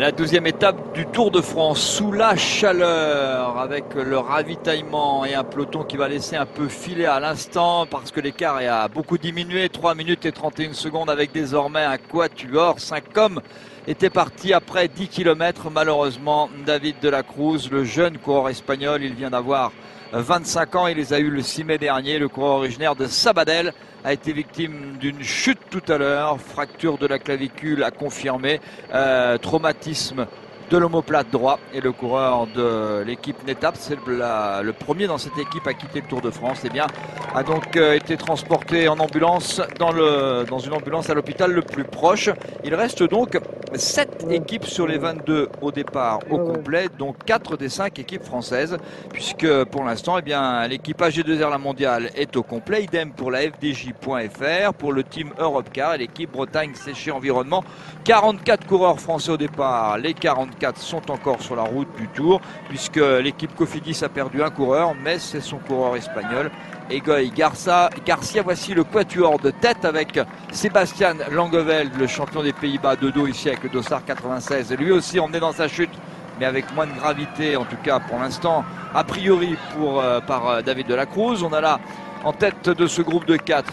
La 12e étape du Tour de France sous la chaleur avec le ravitaillement et un peloton qui va laisser un peu filer à l'instant parce que l'écart a beaucoup diminué. 3 minutes et 31 secondes avec désormais un quatuor. 5 hommes étaient partis après 10 km. Malheureusement, David de la Cruz, le jeune coureur espagnol, il vient d'avoir 25 ans. Il les a eu le 6 mai dernier. Le coureur originaire de Sabadell a été victime d'une chute tout à l'heure, fracture de la clavicule à confirmer, traumatisme de l'omoplate droit, et le coureur de l'équipe Netap, c'est le premier dans cette équipe à quitter le Tour de France, eh bien, a donc été transporté en ambulance dans une ambulance à l'hôpital le plus proche. Il reste donc 7 équipes sur les 22 au départ au complet, dont 4 des 5 équipes françaises, puisque pour l'instant, eh bien, l'équipe AG2R La Mondiale est au complet, idem pour la FDJ.fr, pour le team Europcar et l'équipe Bretagne Séché Environnement. 44 coureurs français au départ, les 44 sont encore sur la route du Tour, puisque l'équipe Cofidis a perdu un coureur, mais c'est son coureur espagnol, Egoy Garcia. Voici le quatuor de tête avec Sébastien Langeveld, le champion des Pays-Bas de dos ici avec le Dossard 96, lui aussi emmené dans sa chute, mais avec moins de gravité, en tout cas pour l'instant, a priori par David de la Cruz. On a là en tête de ce groupe de 4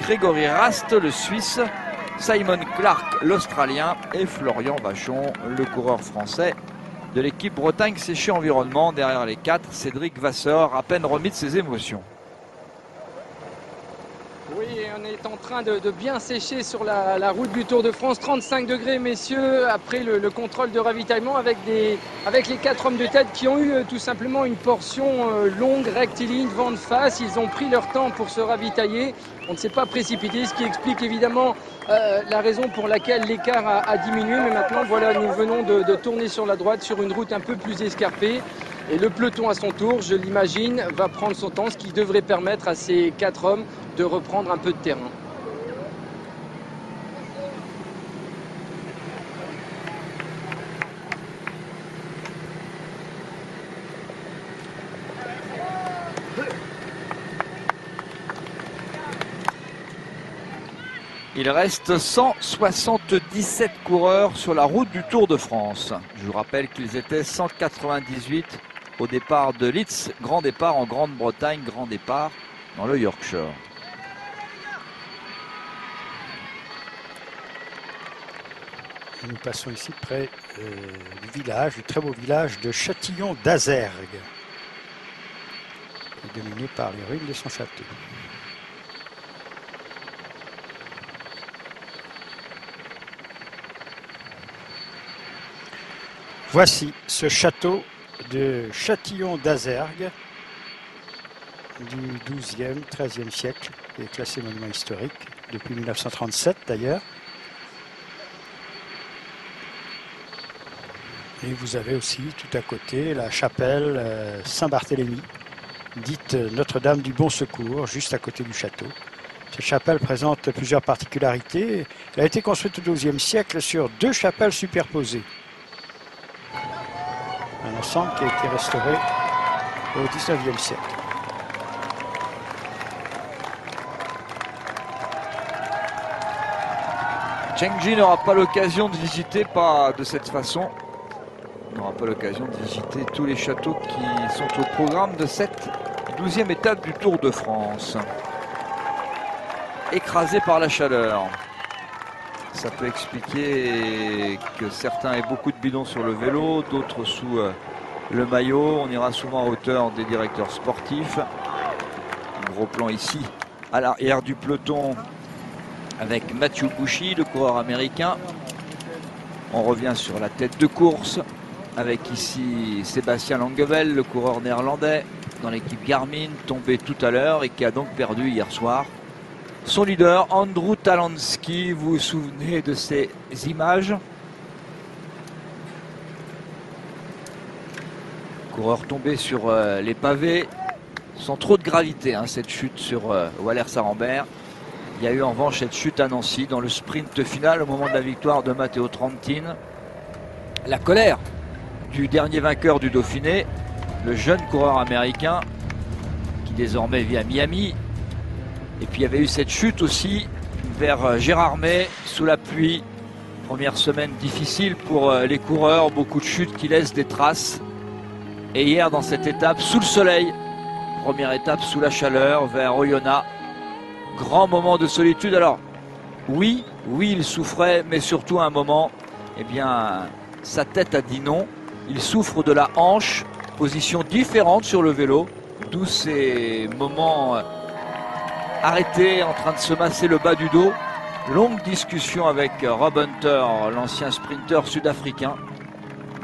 Grégory Rast, le Suisse, Simon Clark, l'Australien, et Florian Vachon, le coureur français de l'équipe Bretagne Séché Environnement. Derrière les 4, Cédric Vasseur, à peine remis de ses émotions. Oui, on est en train de bien sécher sur la route du Tour de France. 35 degrés, messieurs, après le contrôle de ravitaillement avec les 4 hommes de tête qui ont eu tout simplement une portion longue, rectiligne, vent de face. Ils ont pris leur temps pour se ravitailler. On ne s'est pas précipité, ce qui explique évidemment la raison pour laquelle l'écart a diminué. Mais maintenant, voilà, nous venons de tourner sur la droite, sur une route un peu plus escarpée. Et le peloton à son tour, je l'imagine, va prendre son temps, ce qui devrait permettre à ces 4 hommes de reprendre un peu de terrain. Il reste 177 coureurs sur la route du Tour de France. Je vous rappelle qu'ils étaient 198 au départ de Leeds, grand départ en Grande-Bretagne, grand départ dans le Yorkshire. Nous passons ici près du village, du très beau village de Châtillon d'Azergues, dominé par les ruines de son château. Voici ce château de Châtillon d'Azergues du XIIe, XIIIe siècle, qui est classé monument historique depuis 1937 d'ailleurs. Et vous avez aussi tout à côté la chapelle Saint-Barthélemy, dite Notre-Dame du Bon Secours, juste à côté du château. Cette chapelle présente plusieurs particularités. Elle a été construite au XIIe siècle sur 2 chapelles superposées. Un ensemble qui a été restauré au XIXe siècle. Chengji n'aura pas l'occasion de visiter, pas de cette façon. Il n'aura pas l'occasion de visiter tous les châteaux qui sont au programme de cette 12e étape du Tour de France. Écrasé par la chaleur. Ça peut expliquer que certains aient beaucoup de bidons sur le vélo, d'autres sous le maillot. On ira souvent à hauteur des directeurs sportifs. Un gros plan ici à l'arrière du peloton avec Matthew Bouchy, le coureur américain. On revient sur la tête de course avec ici Sébastien Langeveld, le coureur néerlandais dans l'équipe Garmin, tombé tout à l'heure et qui a donc perdu hier soir son leader, Andrew Talansky. Vous vous souvenez de ces images? Coureur tombé sur les pavés, sans trop de gravité, hein, cette chute sur Walers-Arambert. Il y a eu en revanche cette chute à Nancy dans le sprint final au moment de la victoire de Matteo Trentin. La colère du dernier vainqueur du Dauphiné, le jeune coureur américain qui désormais vit à Miami. Et puis il y avait eu cette chute aussi vers Gérardmer sous la pluie Première semaine difficile pour les coureurs, beaucoup de chutes qui laissent des traces. Et hier dans cette étape, sous le soleil, première étape sous la chaleur vers Oyonnax, grand moment de solitude. Alors oui, il souffrait, mais surtout à un moment, eh bien, sa tête a dit non. Il souffre de la hanche, position différente sur le vélo, d'où ces moments arrêtés, en train de se masser le bas du dos. Longue discussion avec Rob Hunter, l'ancien sprinter sud-africain,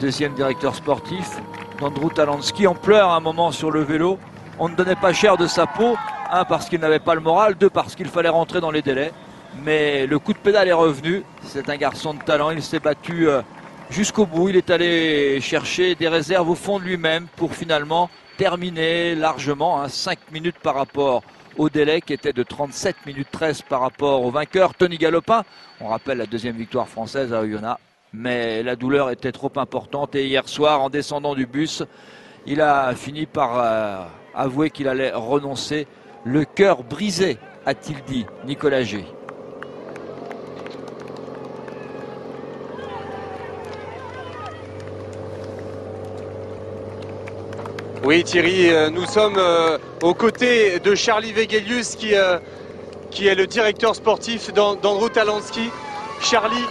deuxième directeur sportif d'Andrew Talansky. On pleure un moment sur le vélo. On ne donnait pas cher de sa peau, un parce qu'il n'avait pas le moral, deux parce qu'il fallait rentrer dans les délais. Mais le coup de pédale est revenu. C'est un garçon de talent, il s'est battu jusqu'au bout. Il est allé chercher des réserves au fond de lui-même pour finalement terminer largement, 5 minutes par rapport au délai qui était de 37 minutes 13 par rapport au vainqueur Tony Galopin. On rappelle la deuxième victoire française à Oyonnax, mais la douleur était trop importante et hier soir en descendant du bus, il a fini par avouer qu'il allait renoncer. Le cœur brisé, a-t-il dit, Nicolas G. Oui Thierry, nous sommes aux côtés de Charlie Vegelius qui est le directeur sportif d'Andrew Talansky. Charlie,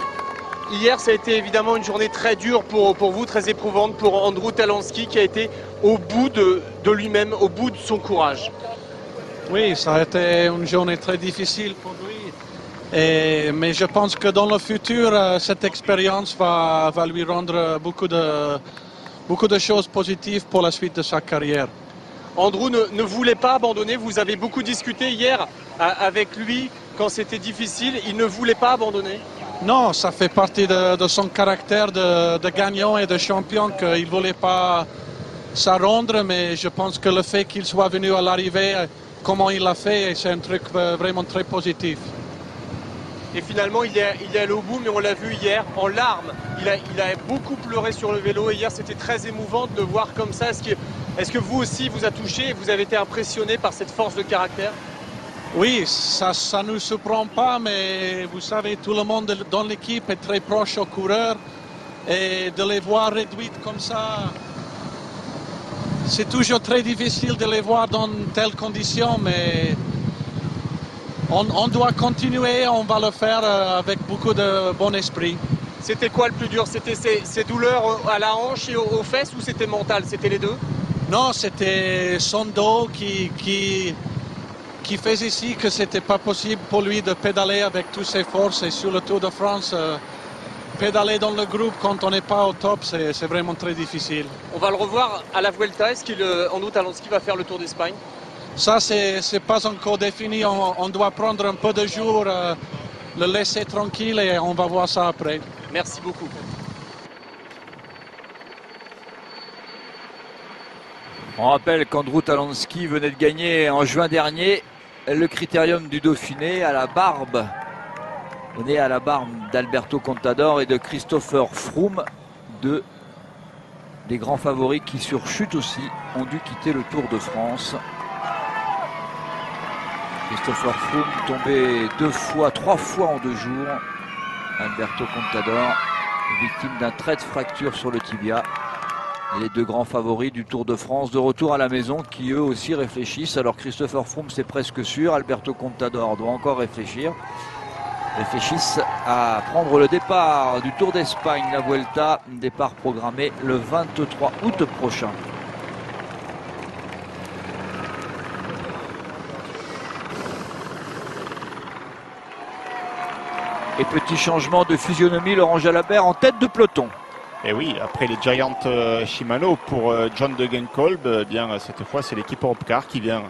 hier ça a été évidemment une journée très dure pour vous, très éprouvante pour Andrew Talansky qui a été au bout de lui-même, au bout de son courage. Oui, ça a été une journée très difficile pour lui. Mais je pense que dans le futur, cette expérience va lui rendre beaucoup de choses positives pour la suite de sa carrière. Andrew ne voulait pas abandonner, vous avez beaucoup discuté hier avec lui quand c'était difficile, il ne voulait pas abandonner? Non, ça fait partie de son caractère de gagnant et de champion qu'il ne voulait pas s'en rendre, mais je pense que le fait qu'il soit venu à l'arrivée, comment il l'a fait, c'est un truc vraiment très positif. Et finalement, il est allé au bout, mais on l'a vu hier en larmes. Il a beaucoup pleuré sur le vélo. Et hier, c'était très émouvant de le voir comme ça. Est-ce que vous aussi, vous a touché et vous avez été impressionné par cette force de caractère? Oui, ça ne nous surprend pas, mais vous savez, tout le monde dans l'équipe est très proche aux coureurs. Et de les voir réduites comme ça, c'est toujours très difficile de les voir dans telles conditions, mais on doit continuer, on va le faire avec beaucoup de bon esprit. C'était quoi le plus dur? C'était ces douleurs à la hanche et aux fesses ou c'était mental? C'était les deux? Non, c'était son dos qui faisait ici que c'était pas possible pour lui de pédaler avec toutes ses forces. Et sur le Tour de France, pédaler dans le groupe quand on n'est pas au top, c'est vraiment très difficile. On va le revoir à la Vuelta. Est-ce qu'Andrew Talansky va faire le Tour d'Espagne? Ça, c'est pas encore défini. On doit prendre un peu de jours, le laisser tranquille et on va voir ça après. Merci beaucoup. On rappelle qu'Andrew Talansky venait de gagner en juin dernier le Critérium du Dauphiné à la barbe. On est à la barbe d'Alberto Contador et de Christopher Froome, deux des grands favoris qui sur chute aussi ont dû quitter le Tour de France. Christopher Froome tombé 3 fois en 2 jours. Alberto Contador, victime d'un trait de fracture sur le tibia. Les deux grands favoris du Tour de France de retour à la maison qui eux aussi réfléchissent. Alors Christopher Froome c'est presque sûr, Alberto Contador doit encore réfléchir. Réfléchissent à prendre le départ du Tour d'Espagne, la Vuelta, départ programmé le 23 août prochain. Et petit changement de physionomie, Laurent Jalabert en tête de peloton. Et oui, après les Giant Shimano pour John Degenkolb, bien cette fois c'est l'équipe Europcar qui vient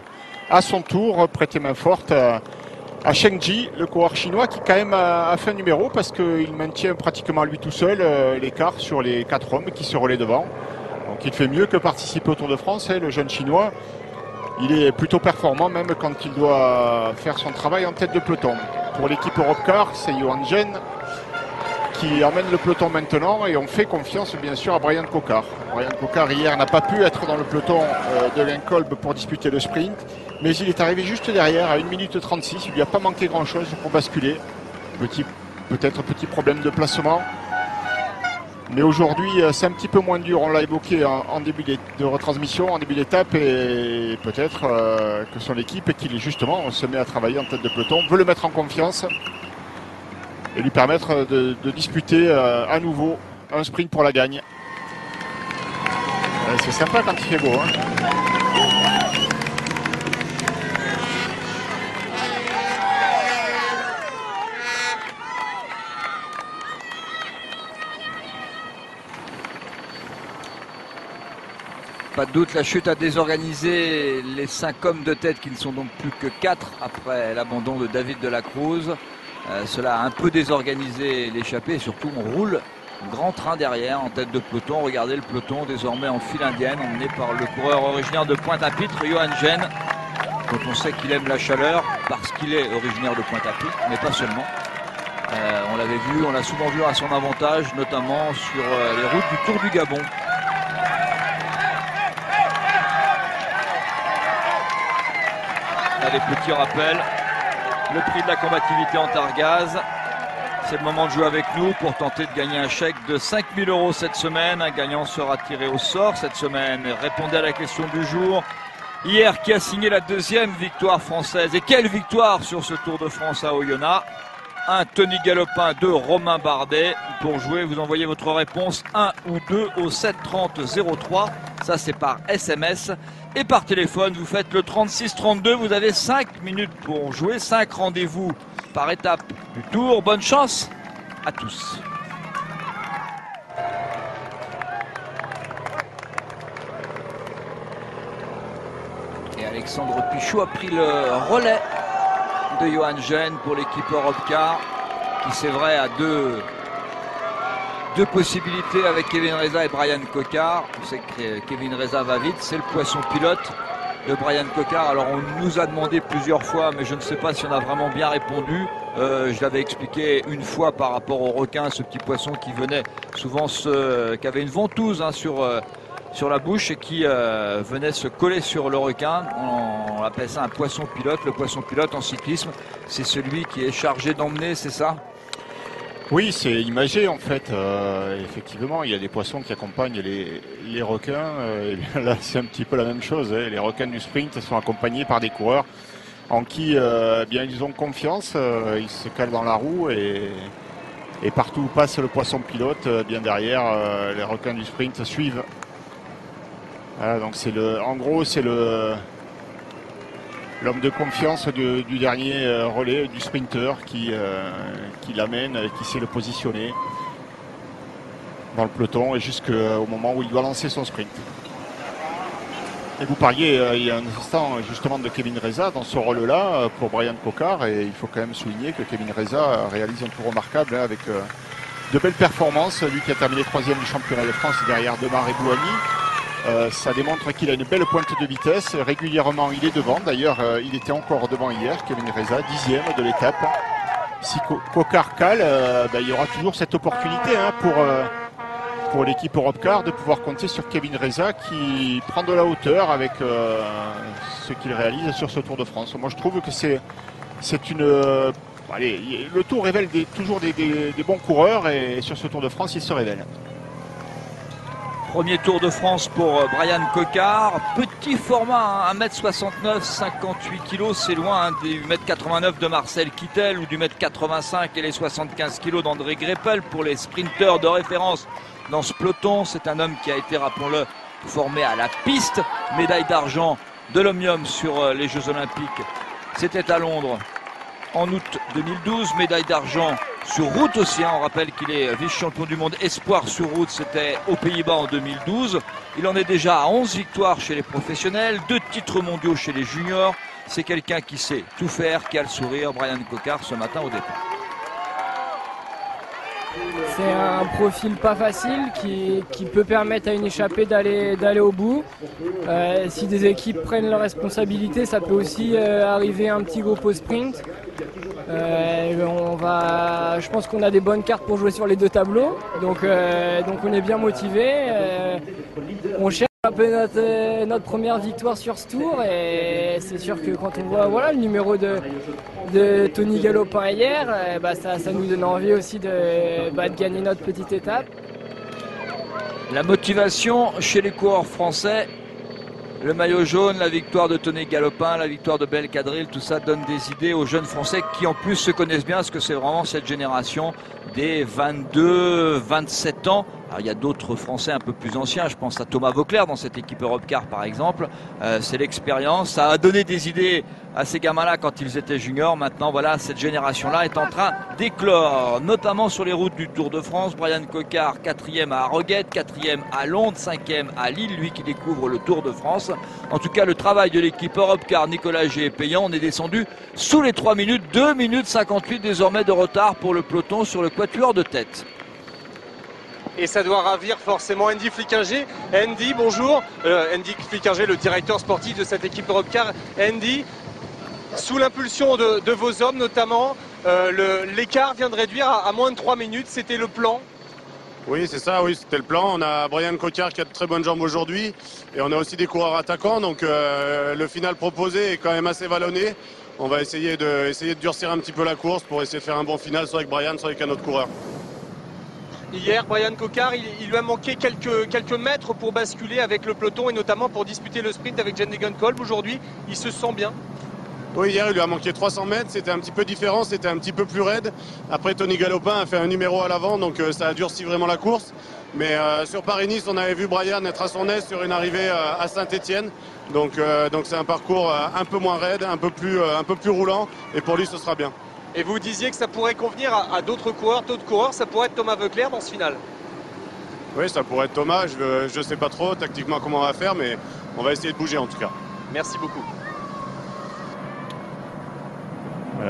à son tour prêter main forte à Cheng Ji, le coureur chinois qui quand même a fait un numéro parce qu'il maintient pratiquement lui tout seul l'écart sur les 4 hommes qui se relaient devant. Donc il fait mieux que participer au Tour de France, le jeune chinois. Il est plutôt performant même quand il doit faire son travail en tête de peloton. Pour l'équipe Europcar, c'est Johan Gen qui emmène le peloton maintenant et on fait confiance bien sûr à Brian Cocard. Brian Cocard hier n'a pas pu être dans le peloton de Lincoln pour disputer le sprint, mais il est arrivé juste derrière à 1 minute 36, il lui a pas manqué grand chose pour basculer. Petit peut-être petit problème de placement. Mais aujourd'hui, c'est un petit peu moins dur. On l'a évoqué en début de retransmission, en début d'étape, et peut-être que son équipe, qui justement se met à travailler en tête de peloton, veut le mettre en confiance et lui permettre de disputer à nouveau un sprint pour la gagne. C'est sympa quand il fait beau. Hein. Pas de doute, la chute a désorganisé les 5 hommes de tête qui ne sont donc plus que 4 après l'abandon de David de la Cruz. Cela a un peu désorganisé l'échappée et surtout on roule un grand train derrière en tête de peloton. Regardez le peloton désormais en file indienne emmené par le coureur originaire de Pointe-à-Pitre, Johan Gene, dont on sait qu'il aime la chaleur parce qu'il est originaire de Pointe-à-Pitre, mais pas seulement. On l'avait vu, on l'a souvent vu à son avantage, notamment sur les routes du Tour du Gabon. Allez, petit rappel, le prix de la combativité en Targaz. C'est le moment de jouer avec nous pour tenter de gagner un chèque de 5 000 € cette semaine. Un gagnant sera tiré au sort cette semaine. Répondez à la question du jour. Hier, qui a signé la 2e victoire française? Et quelle victoire sur ce Tour de France à Oyonnax? 1, Tony Galopin, 2, Romain Bardet. Pour jouer, vous envoyez votre réponse 1 ou 2 au 7 30 03. Ça, c'est par SMS. Et par téléphone, vous faites le 36 32. Vous avez 5 minutes pour jouer. 5 rendez-vous par étape du Tour. Bonne chance à tous. Et Alexandre Pichot a pris le relais de Johan Gene pour l'équipe Europcar, qui c'est vrai a deux possibilités avec Kevin Reza et Brian Cocard. On sait que Kevin Reza va vite, c'est le poisson pilote de Brian Cocard. Alors on nous a demandé plusieurs fois, mais je ne sais pas si on a vraiment bien répondu. Je l'avais expliqué une fois par rapport au requin, ce petit poisson qui venait souvent qui avait une ventouse sur la bouche et qui venait se coller sur le requin. On appelle ça un poisson pilote. Le poisson pilote en cyclisme, c'est celui qui est chargé d'emmener, c'est ça? Oui, c'est imagé en fait. Effectivement, il y a des poissons qui accompagnent les requins. Et bien là, c'est un petit peu la même chose. Hein. Les requins du sprint sont accompagnés par des coureurs en qui bien, ils ont confiance. Ils se calent dans la roue et partout où passe le poisson pilote, bien derrière, les requins du sprint suivent. Voilà, donc en gros, c'est l'homme de confiance du dernier relais, du sprinter qui l'amène, qui sait le positionner dans le peloton et jusqu'au moment où il doit lancer son sprint. Et vous parliez il y a un instant justement de Kevin Reza dans ce rôle-là pour Brian Cocard, et il faut quand même souligner que Kevin Reza réalise un tour remarquable avec de belles performances. Lui qui a terminé 3e du championnat de France derrière Demar et Bouhanni. Ça démontre qu'il a une belle pointe de vitesse. Régulièrement, il est devant. D'ailleurs, il était encore devant hier, Kevin Reza, 10e de l'étape. Si Cocard cale, il y aura toujours cette opportunité pour l'équipe Europcar de pouvoir compter sur Kevin Reza qui prend de la hauteur avec ce qu'il réalise sur ce Tour de France. Moi, je trouve que c'est une... allez, le Tour révèle toujours des bons coureurs, et sur ce Tour de France, il se révèle. Premier Tour de France pour Brian Cocard. Petit format, hein, 1m69, 58 kg. C'est loin du 1m89 de Marcel Kittel ou du 1m85 et les 75 kg d'André Greppel pour les sprinteurs de référence dans ce peloton. C'est un homme qui a été, rappelons-le, formé à la piste. Médaille d'argent de l'Omnium sur les Jeux Olympiques. C'était à Londres en août 2012. Médaille d'argent sur route aussi, hein. On rappelle qu'il est vice-champion du monde espoir sur route, c'était aux Pays-Bas en 2012. Il en est déjà à 11 victoires chez les professionnels, 2 titres mondiaux chez les juniors. C'est quelqu'un qui sait tout faire, qui a le sourire, Brian Cocard, ce matin au départ. C'est un profil pas facile qui peut permettre à une échappée d'aller au bout. Si des équipes prennent leurs responsabilités, ça peut aussi arriver un petit groupe au sprint. Je pense qu'on a des bonnes cartes pour jouer sur les 2 tableaux, donc on est bien motivé. On cherche Un peu notre première victoire sur ce tour et c'est sûr que quand on voit le numéro de Tony Galopin hier, ça nous donne envie aussi de gagner notre petite étape. La motivation chez les coureurs français, le maillot jaune, la victoire de Tony Galopin, la victoire de Belcadril, tout ça donne des idées aux jeunes français qui en plus se connaissent bien parce que c'est vraiment cette génération des 22, 27 ans. Alors, il y a d'autres Français un peu plus anciens, je pense à Thomas Vauclair dans cette équipe Europcar par exemple. C'est l'expérience, ça a donné des idées à ces gamins-là quand ils étaient juniors. Maintenant, voilà, cette génération-là est en train d'éclore, notamment sur les routes du Tour de France. Brian Cocard, 4e à Roguette, 4e à Londres, 5e à Lille, lui qui découvre le Tour de France. En tout cas, le travail de l'équipe Europcar, Nicolas G est payant. On est descendu sous les 3 minutes, 2 minutes 58 désormais de retard pour le peloton sur le quatuor de tête. Et ça doit ravir forcément Andy Flickinger. Andy, bonjour. Andy Flickinger, le directeur sportif de cette équipe Europcar. Andy, sous l'impulsion de vos hommes notamment, l'écart vient de réduire à moins de 3 minutes. C'était le plan? Oui, c'est ça, oui, c'était le plan. On a Brian Cocard qui a de très bonnes jambes aujourd'hui. Et on a aussi des coureurs attaquants. Donc le final proposé est quand même assez vallonné. On va essayer de durcir un petit peu la course pour essayer de faire un bon final, soit avec Brian, soit avec un autre coureur. Hier, Brian Cocard, il lui a manqué quelques mètres pour basculer avec le peloton et notamment pour disputer le sprint avec John Degenkolb. Aujourd'hui, il se sent bien. Oui, hier, il lui a manqué 300 mètres. C'était un petit peu différent, c'était un petit peu plus raide. Après, Tony Galopin a fait un numéro à l'avant, donc ça a durci vraiment la course. Mais sur Paris-Nice, on avait vu Brian être à son aise sur une arrivée à Saint-Étienne. Donc c'est un parcours un peu moins raide, un peu plus roulant. Et pour lui, ce sera bien. Et vous disiez que ça pourrait convenir à d'autres coureurs, ça pourrait être Thomas Vauclair dans ce final. Oui, ça pourrait être Thomas, je ne sais pas trop tactiquement comment on va faire, mais on va essayer de bouger en tout cas. Merci beaucoup.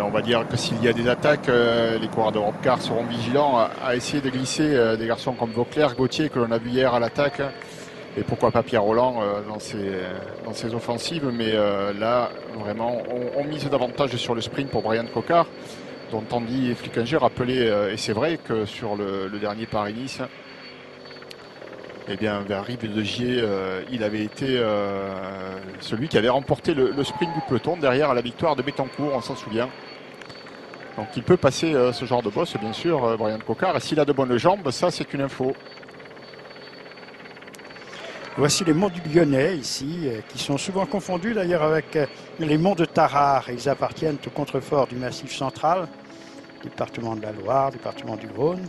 On va dire que s'il y a des attaques, les coureurs d'Europcar seront vigilants à essayer de glisser des garçons comme Vauclair, Gauthier, que l'on a vu hier à l'attaque, et pourquoi pas Pierre Rolland dans ses offensives. Mais là, vraiment, on mise davantage sur le sprint pour Brian Cocard, dont Andy Flickinger rappelait, et c'est vrai que sur le dernier Paris-Nice, eh bien, vers Rive de Gier, il avait été celui qui avait remporté le sprint du peloton derrière à la victoire de Bettencourt, on s'en souvient. Donc il peut passer ce genre de boss, bien sûr, Brian Cocard. Et s'il a de bonnes jambes, ça c'est une info. Voici les monts du Lyonnais ici, qui sont souvent confondus d'ailleurs avec les monts de Tarare. Ils appartiennent au contrefort du Massif central, département de la Loire, département du Rhône.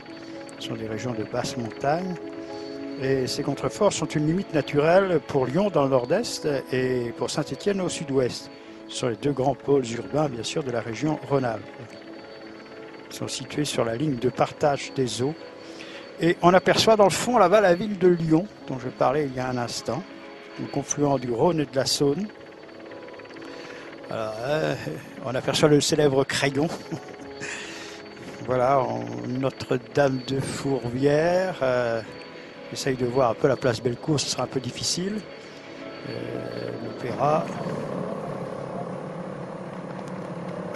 Ce sont des régions de basse montagne. Et ces contreforts sont une limite naturelle pour Lyon dans le nord-est et pour Saint-Étienne au sud-ouest. Ce sont les deux grands pôles urbains, bien sûr, de la région Rhône-Alpes. Ils sont situés sur la ligne de partage des eaux. Et on aperçoit dans le fond là-bas la ville de Lyon, dont je parlais il y a un instant, au confluent du Rhône et de la Saône. Alors, on aperçoit le célèbre Crayon. Voilà, Notre-Dame de Fourvière. J'essaye de voir un peu la place Bellecour, ce sera un peu difficile. L'Opéra.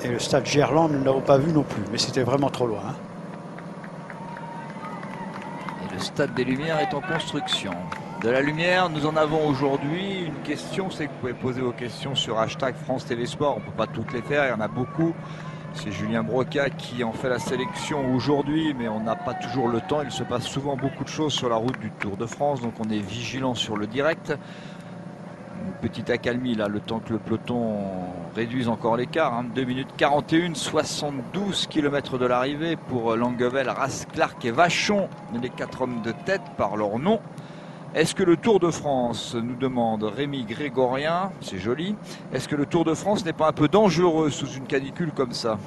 Et le stade Gerland, nous ne l'avons pas vu non plus, mais c'était vraiment trop loin. Et le stade des Lumières est en construction. De la lumière, nous en avons aujourd'hui. Une question, c'est que vous pouvez poser vos questions sur hashtag France TV Sport. On ne peut pas toutes les faire, il y en a beaucoup. C'est Julien Broca qui en fait la sélection aujourd'hui, mais on n'a pas toujours le temps. Il se passe souvent beaucoup de choses sur la route du Tour de France, donc on est vigilant sur le direct. Une petite accalmie là, le temps que le peloton réduise encore l'écart. 2 minutes 41, 72 km de l'arrivée pour Langevel, Ras, Clark et Vachon, les 4 hommes de tête par leur nom. Est-ce que le Tour de France, nous demande Rémi Grégorien, c'est joli, est-ce que le Tour de France n'est pas un peu dangereux sous une canicule comme ça?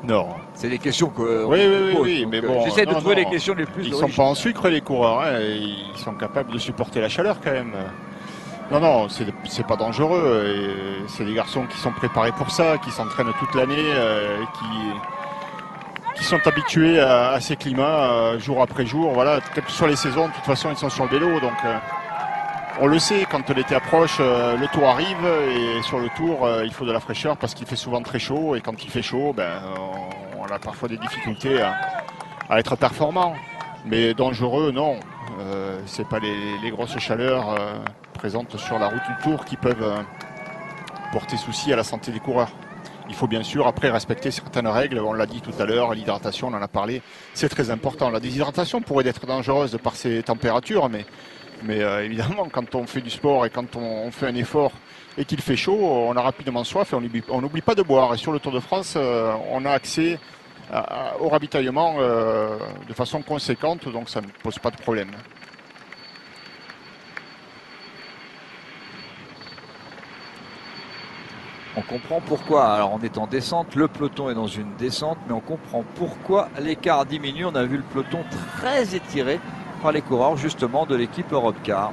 Non. C'est des questions que oui, mais bon, j'essaie de trouver les questions les plus Ils ne sont pas en sucre, les coureurs, hein, ils sont capables de supporter la chaleur quand même. Non, c'est pas dangereux. C'est des garçons qui sont préparés pour ça, qui s'entraînent toute l'année, qui sont habitués à ces climats jour après jour. Voilà, quelles que soient les saisons, de toute façon, ils sont sur le vélo. Donc, on le sait, quand l'été approche, le tour arrive et sur le tour, il faut de la fraîcheur parce qu'il fait souvent très chaud. Et quand il fait chaud, on a parfois des difficultés à être performant. Mais dangereux, non. C'est pas les grosses chaleurs présentes sur la route du Tour qui peuvent porter souci à la santé des coureurs. Il faut bien sûr après respecter certaines règles, on l'a dit tout à l'heure, l'hydratation, on en a parlé, c'est très important. La déshydratation pourrait être dangereuse par ces températures, mais évidemment quand on fait du sport et quand on fait un effort et qu'il fait chaud, on a rapidement soif et on n'oublie pas de boire. Et sur le Tour de France, on a accès au ravitaillement de façon conséquente, donc ça ne pose pas de problème. On comprend pourquoi, alors on est en descente, le peloton est dans une descente, mais on comprend pourquoi l'écart diminue. On a vu le peloton très étiré par les coureurs justement de l'équipe Europcar.